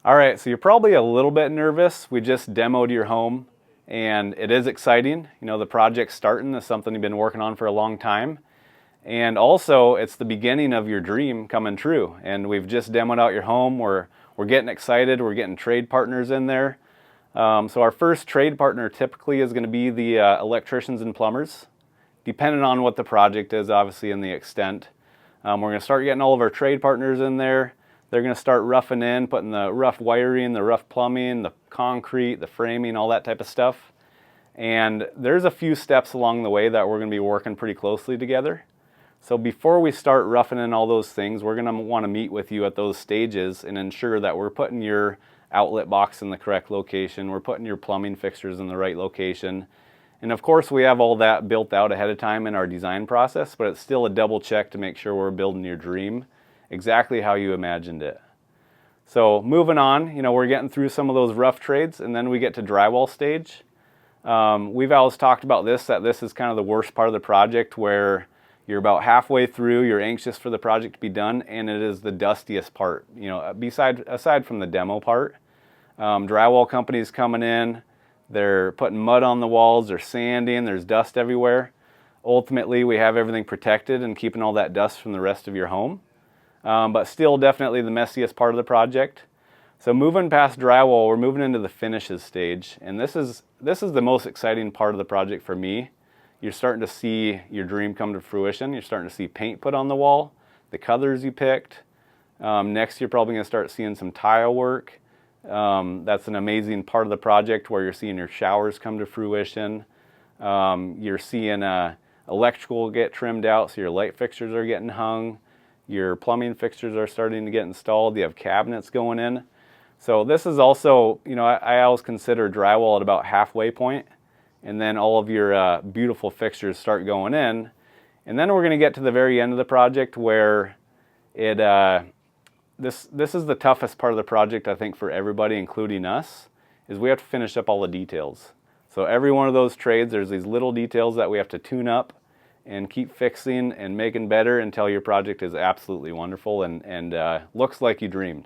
All right, so you're probably a little bit nervous. We just demoed your home and it is exciting. You know, the project's starting. It's something you've been working on for a long time. And also, it's the beginning of your dream coming true. And we've just demoed out your home. We're getting excited. We're getting trade partners in there. So our first trade partner typically is going to be the electricians and plumbers, depending on what the project is, obviously, and the extent. We're going to start getting all of our trade partners in there. They're going to start roughing in, putting the rough wiring, the rough plumbing, the concrete, the framing, all that type of stuff. And there's a few steps along the way that we're going to be working pretty closely together. So before we start roughing in all those things, we're going to want to meet with you at those stages and ensure that we're putting your outlet box in the correct location, we're putting your plumbing fixtures in the right location. And of course, we have all that built out ahead of time in our design process, but it's still a double check to make sure we're building your dream exactly how you imagined it. So moving on, we're getting through some of those rough trades, and then we get to drywall stage. We've always talked about this, that this is kind of the worst part of the project, where you're about halfway through, you're anxious for the project to be done, and it is the dustiest part. Aside from the demo part, drywall companies coming in, they're putting mud on the walls, they're sanding, there's dust everywhere. Ultimately, we have everything protected and keeping all that dust from the rest of your home. But still definitely the messiest part of the project. So moving past drywall, we're moving into the finishes stage. And this is the most exciting part of the project for me. You're starting to see your dream come to fruition. You're starting to see paint put on the wall, the colors you picked. Next, you're probably going to start seeing some tile work. That's an amazing part of the project where you're seeing your showers come to fruition. You're seeing electrical get trimmed out, so your light fixtures are getting hung. Your plumbing fixtures are starting to get installed. You have cabinets going in. So this is also, I always consider drywall at about halfway point, and then all of your beautiful fixtures start going in. And then we're going to get to the very end of the project where this is the toughest part of the project, I think, for everybody, including us, is we have to finish up all the details. So every one of those trades, there's these little details that we have to tune up and keep fixing and making better until your project is absolutely wonderful and looks like you dreamed.